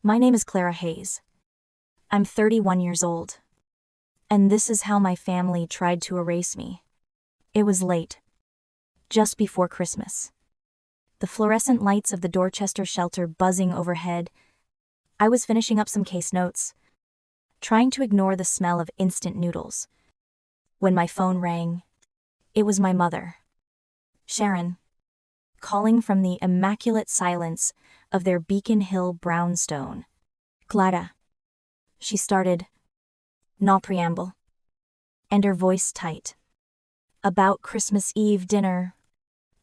My name is Clara Hayes. I'm 31 years old. And this is how my family tried to erase me. It was late. Just before Christmas. The fluorescent lights of the Dorchester shelter buzzing overhead. I was finishing up some case notes, trying to ignore the smell of instant noodles. When my phone rang, it was my mother, Sharon, calling from the immaculate silence of their Beacon Hill brownstone. Clara. She started, no preamble, and her voice tight. About Christmas Eve dinner,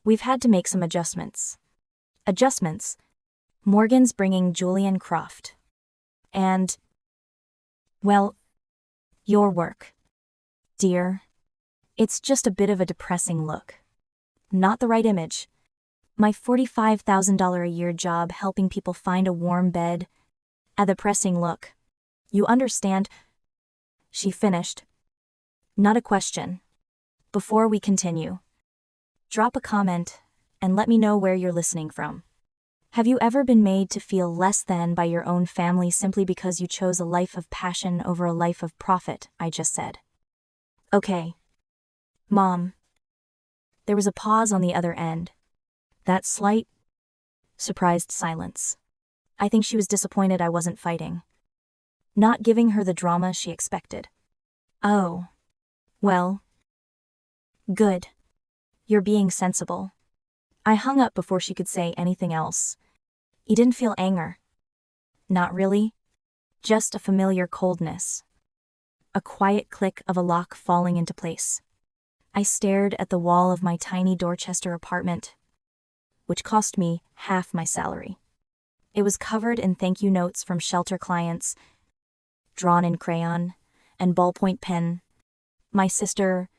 we've had to make some adjustments. Adjustments? Morgan's bringing Julian Croft. And, well, your work, dear. It's just a bit of a depressing look. Not the right image. My $45,000 a year job helping people find a warm bed. A depressing look. You understand? She finished. Not a question. Before we continue, drop a comment and let me know where you're listening from. Have you ever been made to feel less than by your own family simply because you chose a life of passion over a life of profit? I just said. Okay. Mom. There was a pause on the other end. That slight, surprised silence. I think she was disappointed I wasn't fighting. Not giving her the drama she expected. Oh. Well. Good. You're being sensible. I hung up before she could say anything else. You didn't feel anger. Not really. Just a familiar coldness. A quiet click of a lock falling into place. I stared at the wall of my tiny Dorchester apartment, which cost me half my salary. It was covered in thank you notes from shelter clients, drawn in crayon and ballpoint pen. My sister,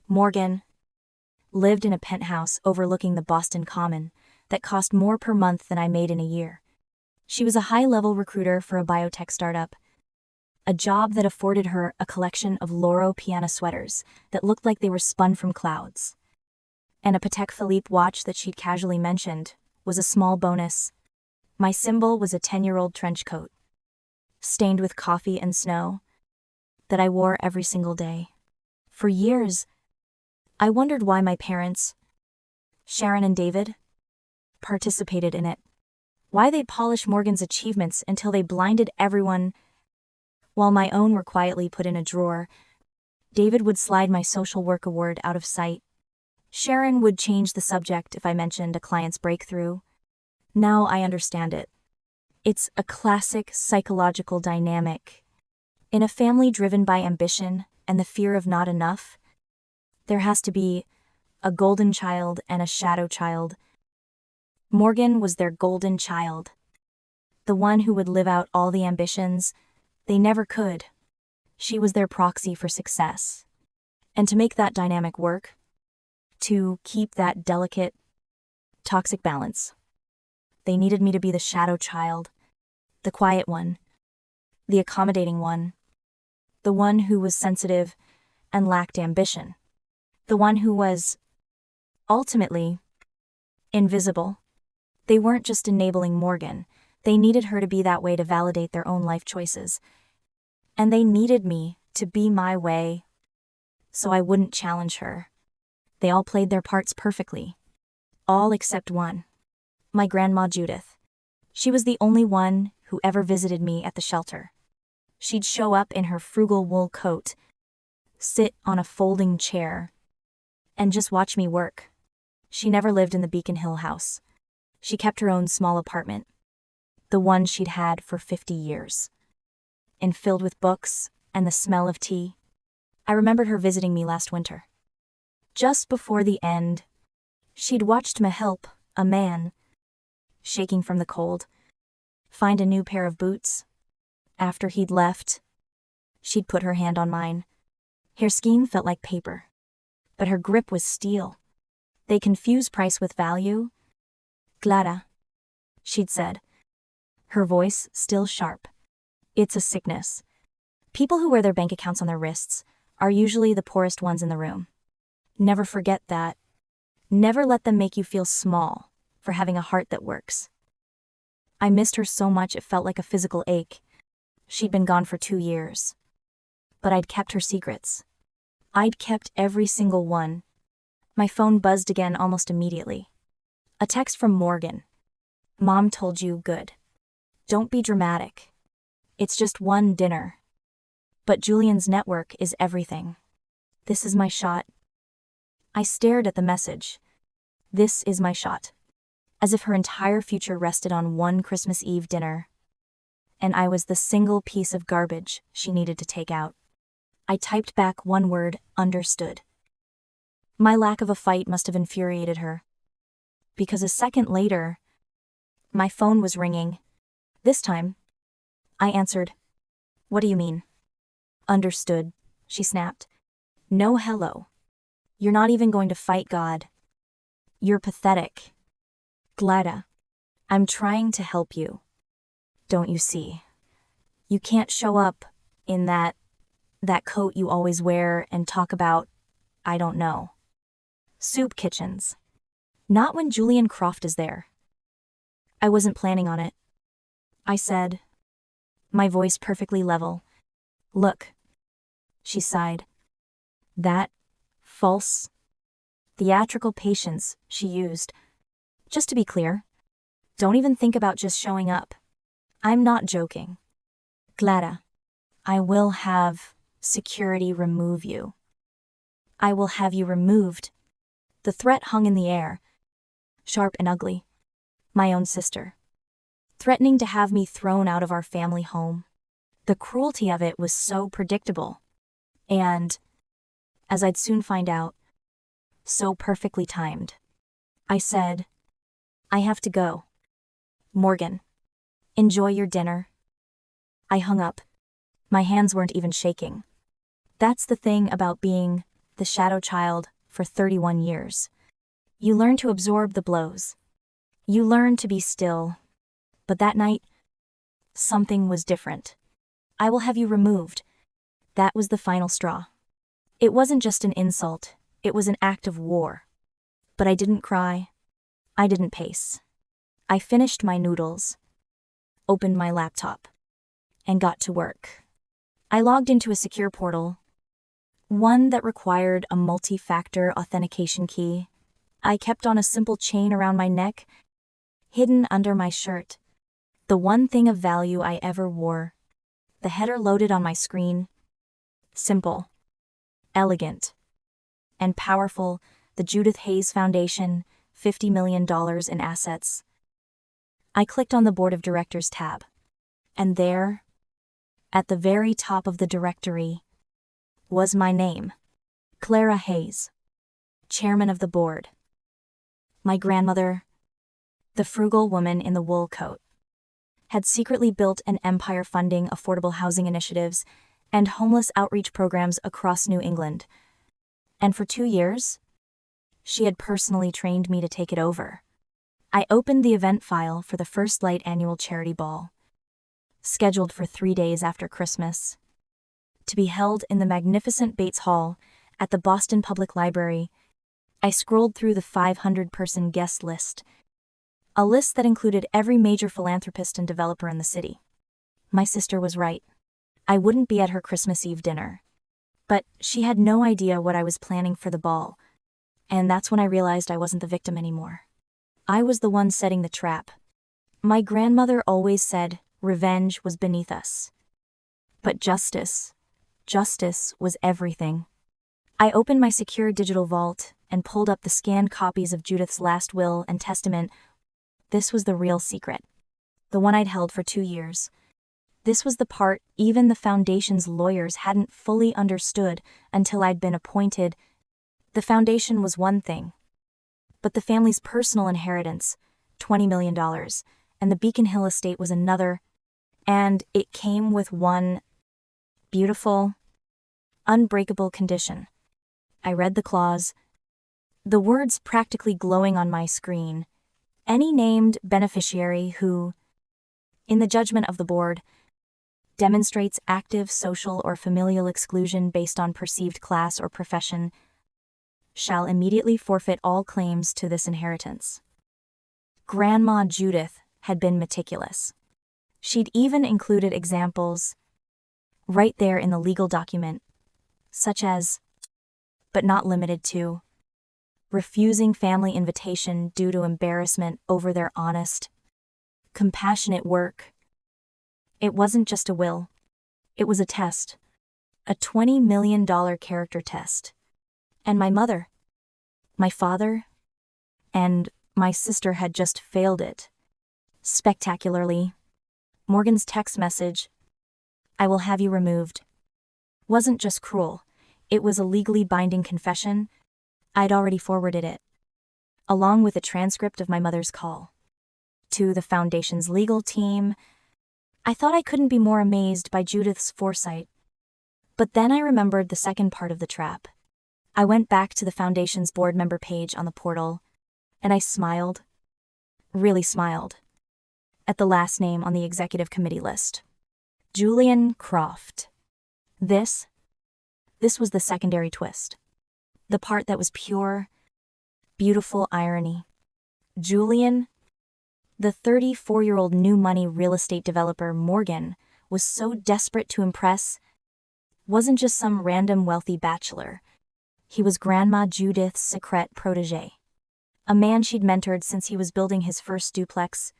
Morgan, lived in a penthouse overlooking the Boston Common that cost more per month than I made in a year. She was a high-level recruiter for a biotech startup, a job that afforded her a collection of Loro Piana sweaters that looked like they were spun from clouds. And a Patek Philippe watch that she'd casually mentioned was a small bonus. My symbol was a 10-year-old trench coat, stained with coffee and snow, that I wore every single day. For years, I wondered why my parents, Sharon and David, participated in it. Why they'd polish Morgan's achievements until they blinded everyone, while my own were quietly put in a drawer. David would slide my social work award out of sight. Sharon would change the subject if I mentioned a client's breakthrough. Now I understand it. It's a classic psychological dynamic. In a family driven by ambition and the fear of not enough, there has to be a golden child and a shadow child. Morgan was their golden child. The one who would live out all the ambitions they never could. She was their proxy for success. And to make that dynamic work, to keep that delicate, toxic balance, they needed me to be the shadow child, the quiet one, the accommodating one, the one who was sensitive and lacked ambition, the one who was, ultimately, invisible. They weren't just enabling Morgan, they needed her to be that way to validate their own life choices. And they needed me to be my way, so I wouldn't challenge her. They all played their parts perfectly. All except one. My grandma Judith. She was the only one who ever visited me at the shelter. She'd show up in her frugal wool coat, sit on a folding chair, and just watch me work. She never lived in the Beacon Hill house. She kept her own small apartment, the one she'd had for 50 years, and filled with books and the smell of tea. I remembered her visiting me last winter. Just before the end, she'd watched me help a man, shaking from the cold, find a new pair of boots. After he'd left, she'd put her hand on mine. Her skin felt like paper, but her grip was steel. They confuse price with value. Clara, she'd said, her voice still sharp. It's a sickness. People who wear their bank accounts on their wrists are usually the poorest ones in the room. Never forget that. Never let them make you feel small for having a heart that works. I missed her so much it felt like a physical ache. She'd been gone for 2 years. But I'd kept her secrets. I'd kept every single one. My phone buzzed again almost immediately. A text from Morgan. Mom told you good. Don't be dramatic. It's just one dinner. But Julian's network is everything. This is my shot. I stared at the message. This is my shot. As if her entire future rested on one Christmas Eve dinner. And I was the single piece of garbage she needed to take out. I typed back one word, understood. My lack of a fight must have infuriated her. Because a second later, my phone was ringing. This time, I answered. What do you mean? Understood, she snapped. No hello. You're not even going to fight God. You're pathetic. Glada. I'm trying to help you. Don't you see? You can't show up in that coat you always wear and talk about, I don't know, soup kitchens. Not when Julian Croft is there. I wasn't planning on it. I said, my voice perfectly level. Look. She sighed. That false, theatrical patience she used. Just to be clear, don't even think about just showing up. I'm not joking. Glada, I will have security remove you. I will have you removed. The threat hung in the air, sharp and ugly. My own sister. Threatening to have me thrown out of our family home. The cruelty of it was so predictable. And, as I'd soon find out, so perfectly timed. I said, I have to go. Morgan, enjoy your dinner. I hung up. My hands weren't even shaking. That's the thing about being the shadow child for 31 years. You learn to absorb the blows. You learn to be still. But that night, something was different. I will have you removed. That was the final straw. It wasn't just an insult, it was an act of war. But I didn't cry. I didn't pace. I finished my noodles, opened my laptop, and got to work. I logged into a secure portal, one that required a multi-factor authentication key. I kept on a simple chain around my neck, hidden under my shirt. The one thing of value I ever wore. The header loaded on my screen. Simple, elegant, and powerful. The Judith Hayes Foundation, $50 million in assets. I clicked on the Board of Directors tab. And there, at the very top of the directory, was my name. Clara Hayes, chairman of the board. My grandmother, the frugal woman in the wool coat, had secretly built an empire funding affordable housing initiatives and homeless outreach programs across New England. And for 2 years, she had personally trained me to take it over. I opened the event file for the First Light annual charity ball, scheduled for 3 days after Christmas, to be held in the magnificent Bates Hall at the Boston Public Library. I scrolled through the 500-person guest list, a list that included every major philanthropist and developer in the city. My sister was right. I wouldn't be at her Christmas Eve dinner. But she had no idea what I was planning for the ball, and that's when I realized I wasn't the victim anymore. I was the one setting the trap. My grandmother always said revenge was beneath us. But justice was everything. I opened my secure digital vault and pulled up the scanned copies of Judith's last will and testament. This was the real secret. The one I'd held for 2 years. This was the part even the Foundation's lawyers hadn't fully understood until I'd been appointed. The Foundation was one thing, but the family's personal inheritance, $20 million, and the Beacon Hill estate was another, and it came with one beautiful, unbreakable condition. I read the clause, the words practically glowing on my screen. Any named beneficiary who, in the judgment of the board, demonstrates active social or familial exclusion based on perceived class or profession, shall immediately forfeit all claims to this inheritance. Grandma Judith had been meticulous. She'd even included examples right there in the legal document, such as, but not limited to, refusing family invitation due to embarrassment over their honest, compassionate work. It wasn't just a will. It was a test. A $20 million character test. And my mother, my father, and my sister had just failed it. Spectacularly. Morgan's text message, "I will have you removed," wasn't just cruel. It was a legally binding confession. I'd already forwarded it, along with a transcript of my mother's call to the Foundation's legal team. I thought I couldn't be more amazed by Judith's foresight. But then I remembered the second part of the trap. I went back to the Foundation's board member page on the portal, and I smiled, really smiled, at the last name on the executive committee list. Julian Croft. This was the secondary twist. The part that was pure, beautiful irony. Julian, the 34-year-old new money real estate developer Morgan, was so desperate to impress, wasn't just some random wealthy bachelor. He was Grandma Judith's secret protege. A man she'd mentored since he was building his first duplex.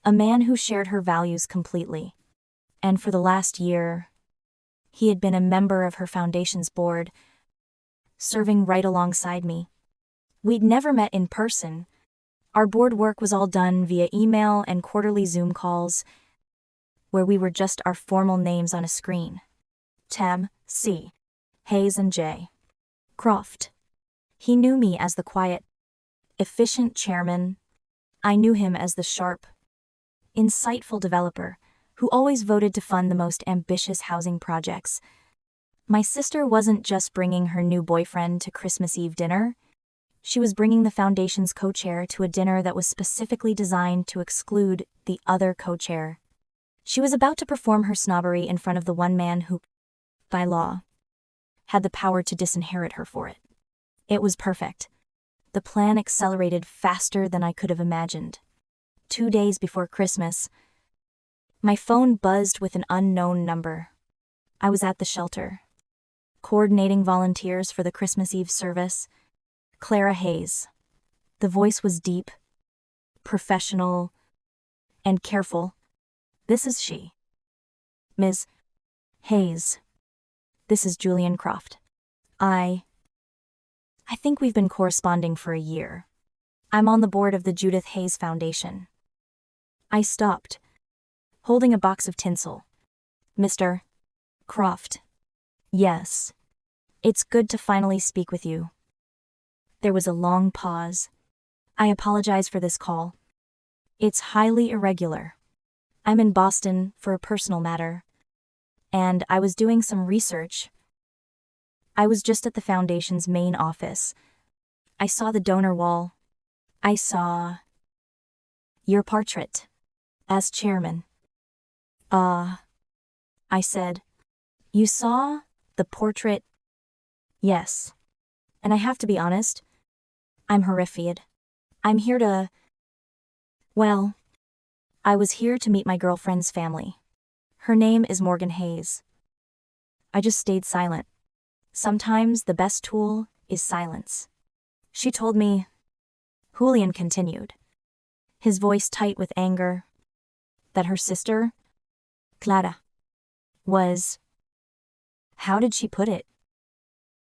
A man who shared her values completely. And for the last year, he had been a member of her Foundation's board, serving right alongside me. We'd never met in person. Our board work was all done via email and quarterly Zoom calls, where we were just our formal names on a screen. Tim, C. Hayes, and J. Croft. He knew me as the quiet, efficient chairman. I knew him as the sharp, insightful developer who always voted to fund the most ambitious housing projects. My sister wasn't just bringing her new boyfriend to Christmas Eve dinner. She was bringing the Foundation's co-chair to a dinner that was specifically designed to exclude the other co-chair. She was about to perform her snobbery in front of the one man who, by law, had the power to disinherit her for it. It was perfect. The plan accelerated faster than I could have imagined. 2 days before Christmas, my phone buzzed with an unknown number. I was at the shelter, coordinating volunteers for the Christmas Eve service. Clara Hayes. The voice was deep, professional, and careful. "This is she. Ms. Hayes. This is Julian Croft. I think we've been corresponding for a year. I'm on the board of the Judith Hayes Foundation." I stopped, holding a box of tinsel. "Mr. Croft. Yes. It's good to finally speak with you." There was a long pause. "I apologize for this call. It's highly irregular. I'm in Boston for a personal matter, and I was doing some research. I was just at the Foundation's main office. I saw the donor wall. I saw your portrait as chairman." I said. "You saw the portrait?" "Yes. And I have to be honest, I'm horrified. I'm here to... Well, I was here to meet my girlfriend's family. Her name is Morgan Hayes." I just stayed silent. Sometimes the best tool is silence. She told me. Julian continued, his voice tight with anger, that her sister, Clara, was... How did she put it?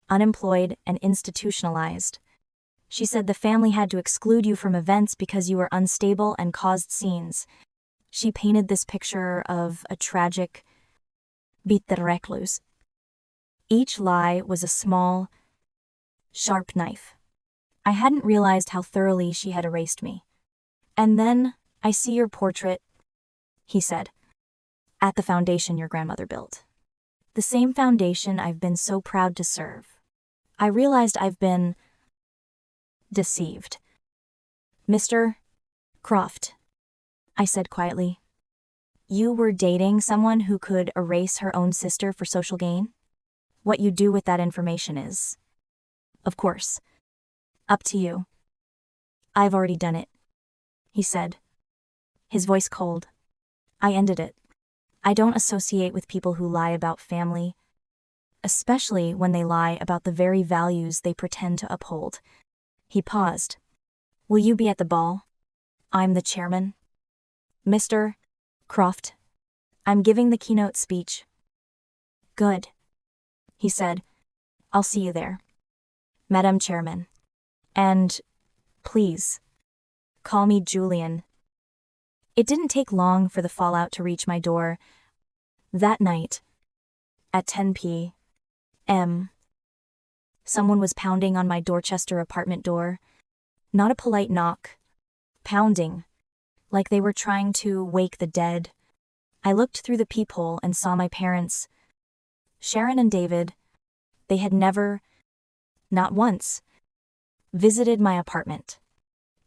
Unemployed and institutionalized. She said the family had to exclude you from events because you were unstable and caused scenes. She painted this picture of a tragic, bitter recluse. Each lie was a small, sharp knife. I hadn't realized how thoroughly she had erased me. "And then I see your portrait," he said, "at the foundation your grandmother built. The same foundation I've been so proud to serve. I realized I've been deceived." "Mr. Croft," I said quietly, "you were dating someone who could erase her own sister for social gain? What you do with that information is, of course, up to you." "I've already done it," he said. his voice cold. I ended it. I don't associate with people who lie about family, especially when they lie about the very values they pretend to uphold. He paused. Will you be at the ball? I'm the chairman. Mr. Croft. I'm giving the keynote speech. Good. He said. I'll see you there. Madam Chairman. And, please, call me Julian. It didn't take long for the fallout to reach my door. That night, at 10 p.m., someone was pounding on my Dorchester apartment door. Not a polite knock. Pounding, like they were trying to wake the dead. I looked through the peephole and saw my parents, Sharon and David. They had never, not once, visited my apartment.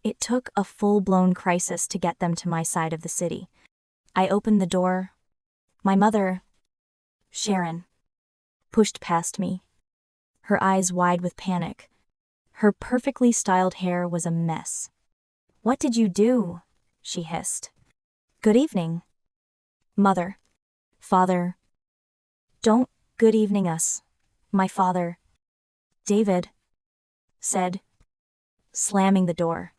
It took a full-blown crisis to get them to my side of the city. I opened the door. My mother, Sharon, pushed past me, her eyes wide with panic. Her perfectly styled hair was a mess. What did you do? She hissed. Good evening. Mother. Father. Don't good evening us. My father. David said, slamming the door.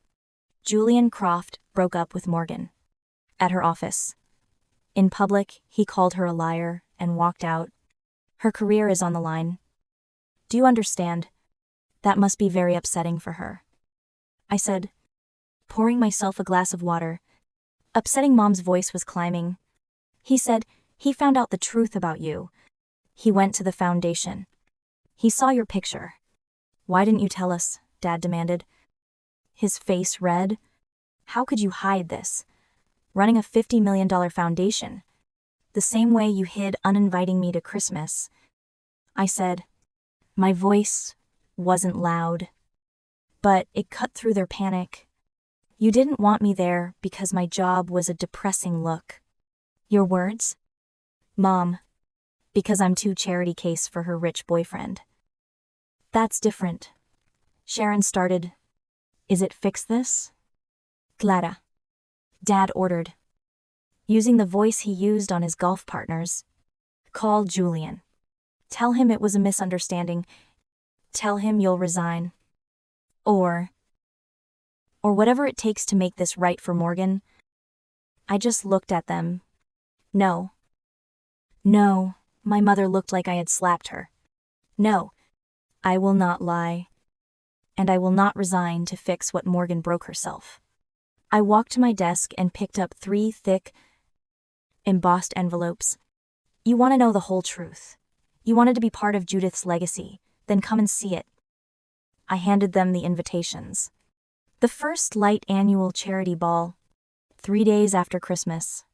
Julian Croft broke up with Morgan at her office. In public, he called her a liar and walked out. Her career is on the line. Do you understand? That must be very upsetting for her. I said, pouring myself a glass of water. Upsetting Mom's voice was climbing. He said, he found out the truth about you. He went to the foundation. He saw your picture. Why didn't you tell us? Dad demanded. His face red. How could you hide this? Running a $50 million foundation. The same way you hid uninviting me to Christmas. I said. My voice wasn't loud, but it cut through their panic. You didn't want me there because my job was a depressing look. Your words? Mom. Because I'm too charity case for her rich boyfriend. That's different. Sharon started. Is it fix this? Clara. Dad ordered. Using the voice he used on his golf partners. Call Julian. Tell him it was a misunderstanding. Tell him you'll resign. Or whatever it takes to make this right for Morgan. I just looked at them. No. No, my mother looked like I had slapped her. No, I will not lie. And I will not resign to fix what Morgan broke herself. I walked to my desk and picked up 3 thick, embossed envelopes. You want to know the whole truth. You wanted to be part of Judith's legacy, then come and see it. I handed them the invitations. The first light annual charity ball, 3 days after Christmas.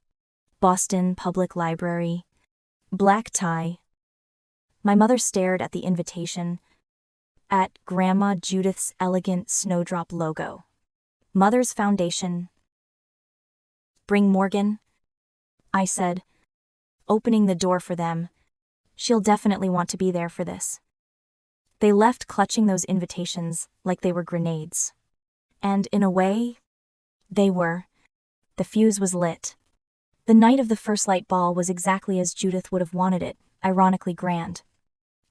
Boston Public Library. Black tie. My mother stared at the invitation, at Grandma Judith's elegant snowdrop logo. Mother's Foundation. Bring Morgan, I said, opening the door for them. She'll definitely want to be there for this. They left clutching those invitations like they were grenades. And in a way, they were. The fuse was lit. The night of the first light ball was exactly as Judith would have wanted it, ironically grand.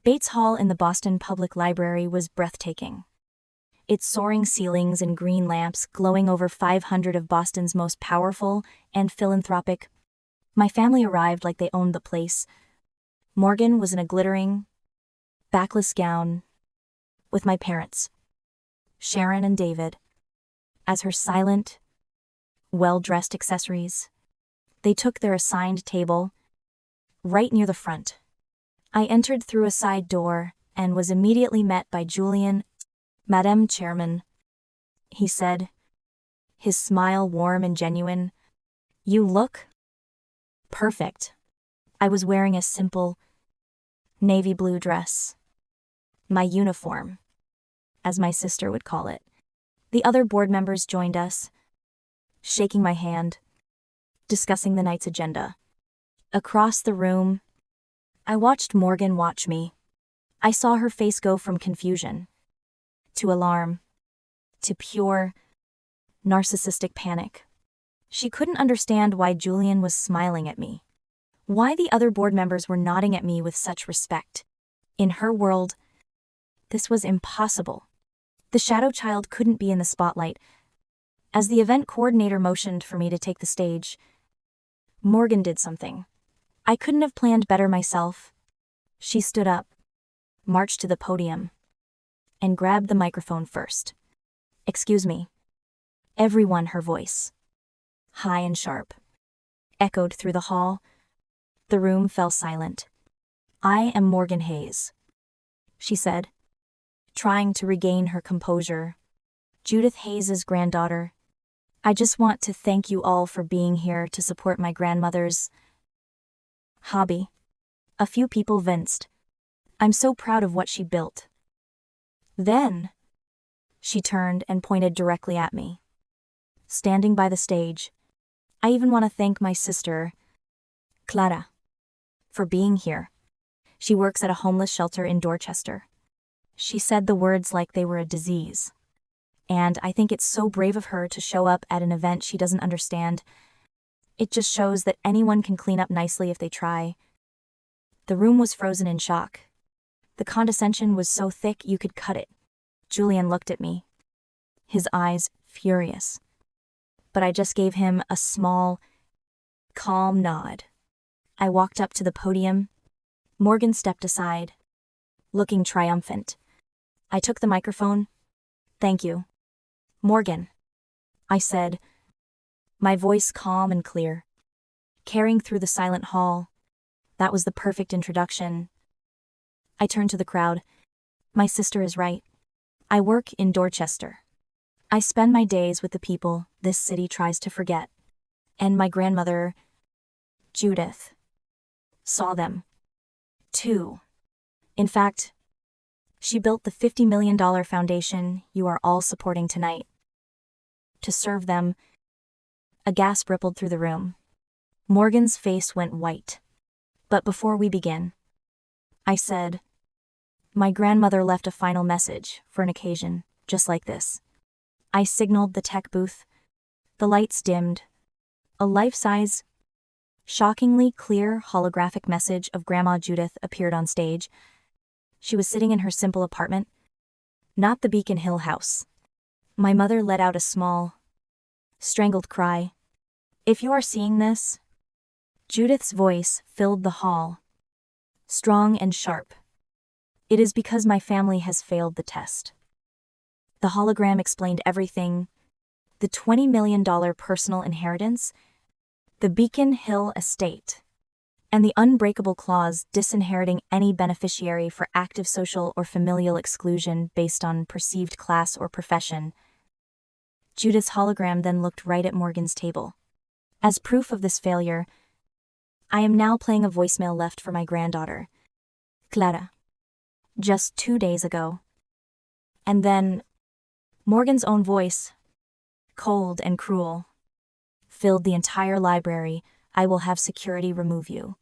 Bates Hall in the Boston Public Library was breathtaking. Its soaring ceilings and green lamps glowing over 500 of Boston's most powerful and philanthropic. My family arrived like they owned the place. Morgan was in a glittering, backless gown, with my parents, Sharon and David, as her silent, well-dressed accessories. They took their assigned table, right near the front. I entered through a side door and was immediately met by Julian. Madam Chairman, he said, his smile warm and genuine. You look perfect. I was wearing a simple, navy blue dress. My uniform, as my sister would call it. The other board members joined us, shaking my hand, discussing the night's agenda. Across the room, I watched Morgan watch me. I saw her face go from confusion to alarm to pure, narcissistic panic. She couldn't understand why Julian was smiling at me. Why the other board members were nodding at me with such respect. In her world, this was impossible. The shadow child couldn't be in the spotlight. As the event coordinator motioned for me to take the stage, Morgan did something I couldn't have planned better myself. She stood up, marched to the podium, and grabbed the microphone first. "Excuse me." Everyone, her voice, high and sharp, echoed through the hall. The room fell silent. "I am Morgan Hayes," she said, trying to regain her composure. "Judith Hayes's granddaughter. I just want to thank you all for being here to support my grandmother's hobby." A few people winced. "I'm so proud of what she built." Then, she turned and pointed directly at me, standing by the stage. "I even want to thank my sister, Clara, for being here. She works at a homeless shelter in Dorchester." She said the words like they were a disease. And I think it's so brave of her to show up at an event she doesn't understand. It just shows that anyone can clean up nicely if they try. The room was frozen in shock. The condescension was so thick you could cut it. Julian looked at me, his eyes furious. But I just gave him a small, calm nod. I walked up to the podium. Morgan stepped aside, looking triumphant. I took the microphone. "Thank you, Morgan," I said, my voice calm and clear, carrying through the silent hall. That was the perfect introduction. I turned to the crowd. My sister is right. I work in Dorchester. I spend my days with the people this city tries to forget. And my grandmother, Judith, saw them, too. In fact, she built the $50 million foundation you are all supporting tonight. To serve them, a gasp rippled through the room. Morgan's face went white. "But before we begin," I said, "my grandmother left a final message for an occasion just like this." I signaled the tech booth. The lights dimmed. A life-size, shockingly clear holographic message of Grandma Judith appeared on stage. She was sitting in her simple apartment, not the Beacon Hill house. My mother let out a small, strangled cry. "If you are seeing this," Judith's voice filled the hall, strong and sharp, "it is because my family has failed the test." The hologram explained everything: the $20 million personal inheritance, the Beacon Hill estate, and the unbreakable clause disinheriting any beneficiary for active social or familial exclusion based on perceived class or profession. Judith's hologram then looked right at Morgan's table. As proof of this failure, I am now playing a voicemail left for my granddaughter, Clara, just 2 days ago. And then, Morgan's own voice, cold and cruel, filled the entire library. "I will have security remove you."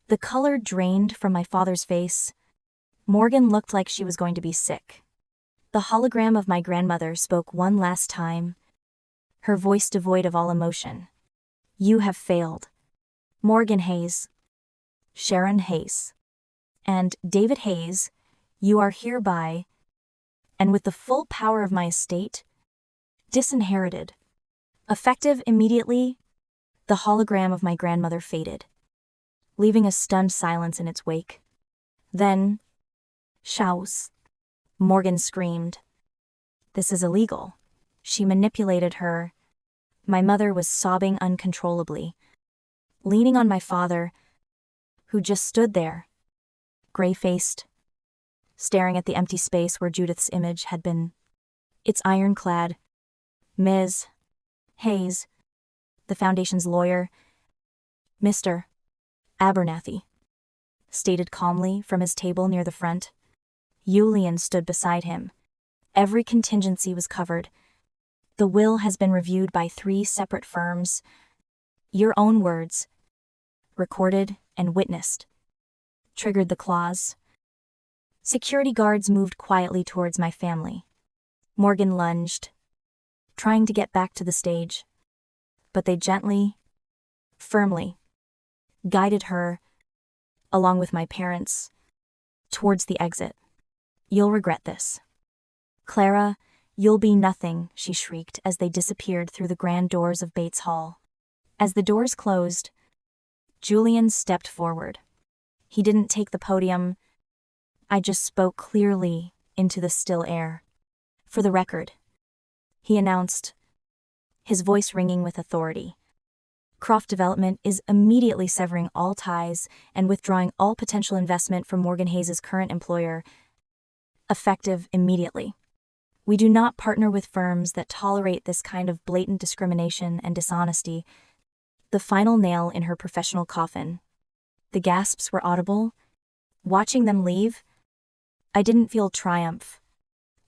The color drained from my father's face. Morgan looked like she was going to be sick. The hologram of my grandmother spoke one last time, her voice devoid of all emotion. "You have failed. Morgan Hayes, Sharon Hayes, and David Hayes, you are hereby, and with the full power of my estate, disinherited." Effective immediately, the hologram of my grandmother faded, leaving a stunned silence in its wake. Then, "Shouse," Morgan screamed. "This is illegal. She manipulated her." My mother was sobbing uncontrollably, leaning on my father, who just stood there, gray-faced, staring at the empty space where Judith's image had been. "It's ironclad. Ms. Hayes," the Foundation's lawyer, Mr. Abernathy, stated calmly from his table near the front. Julian stood beside him. Every contingency was covered. "The will has been reviewed by 3 separate firms. Your own words, recorded and witnessed, triggered the clause." Security guards moved quietly towards my family. Morgan lunged, trying to get back to the stage. but they gently, firmly, guided her, along with my parents, towards the exit. "You'll regret this. Clara, you'll be nothing," she shrieked as they disappeared through the grand doors of Bates Hall. As the doors closed, Julian stepped forward. He didn't take the podium. I just spoke clearly into the still air. "For the record," he announced, his voice ringing with authority, "Croft Development is immediately severing all ties and withdrawing all potential investment from Morgan Hayes' current employer, effective immediately. We do not partner with firms that tolerate this kind of blatant discrimination and dishonesty." The final nail in her professional coffin. The gasps were audible. Watching them leave, I didn't feel triumph.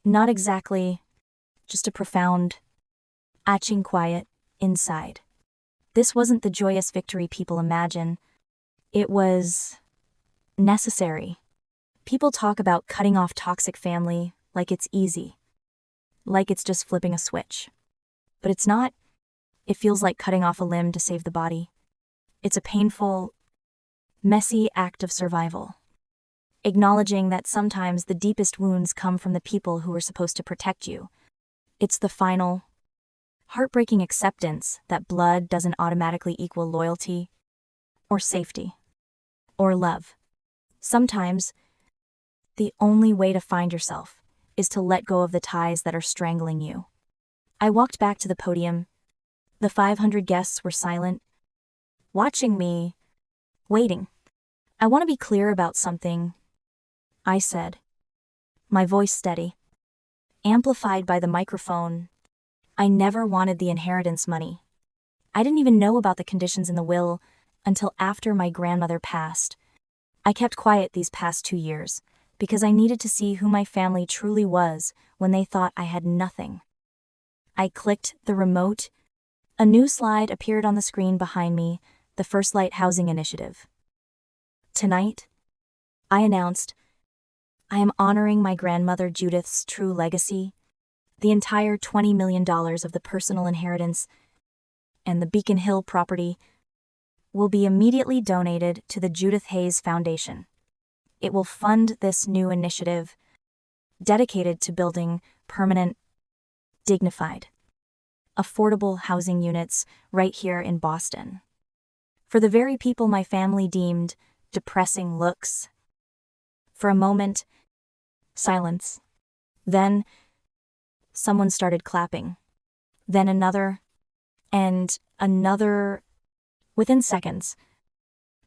Not exactly, just a profound, aching quiet inside. This wasn't the joyous victory people imagine. It was necessary. People talk about cutting off toxic family like it's easy, like it's just flipping a switch. But it's not. It feels like cutting off a limb to save the body. It's a painful, messy act of survival. Acknowledging that sometimes the deepest wounds come from the people who are supposed to protect you. It's the final, heartbreaking acceptance that blood doesn't automatically equal loyalty, or safety, or love. Sometimes, the only way to find yourself is to let go of the ties that are strangling you. I walked back to the podium. The 500 guests were silent, watching me, waiting. "I want to be clear about something," I said, my voice steady, amplified by the microphone. "I never wanted the inheritance money. I didn't even know about the conditions in the will until after my grandmother passed. I kept quiet these past 2 years because I needed to see who my family truly was when they thought I had nothing." I clicked the remote. A new slide appeared on the screen behind me, the First Light Housing Initiative. "Tonight," I announced, "I am honoring my grandmother Judith's true legacy. The entire $20 million of the personal inheritance and the Beacon Hill property will be immediately donated to the Judith Hayes Foundation. It will fund this new initiative, dedicated to building permanent, dignified, affordable housing units right here in Boston. For the very people my family deemed depressing looks." For a moment, silence. Then, someone started clapping. Then another, and another. Within seconds,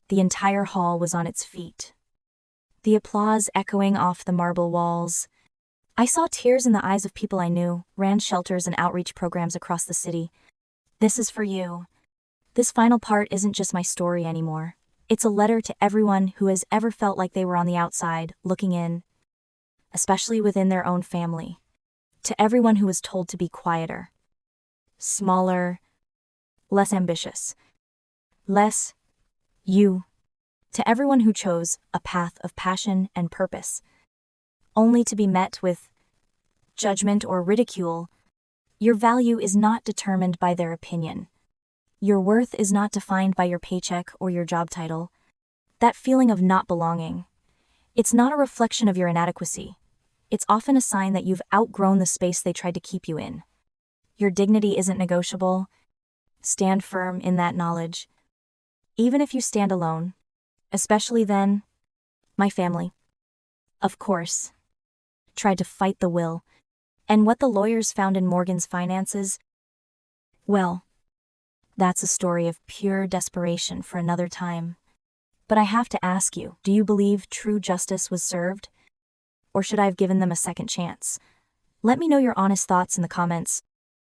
the entire hall was on its feet. The applause echoing off the marble walls. I saw tears in the eyes of people I knew, ran shelters and outreach programs across the city. "This is for you. This final part isn't just my story anymore. It's a letter to everyone who has ever felt like they were on the outside, looking in, especially within their own family. To everyone who was told to be quieter, smaller, less ambitious, less you. To everyone who chose a path of passion and purpose, only to be met with judgment or ridicule. Your value is not determined by their opinion. Your worth is not defined by your paycheck or your job title. That feeling of not belonging, it's not a reflection of your inadequacy. It's often a sign that you've outgrown the space they tried to keep you in. Your dignity isn't negotiable. Stand firm in that knowledge. Even if you stand alone, especially then, my family, of course, tried to fight the will. And what the lawyers found in Morgan's finances, well, that's a story of pure desperation for another time. But I have to ask you, do you believe true justice was served? Or should I have given them a second chance? Let me know your honest thoughts in the comments.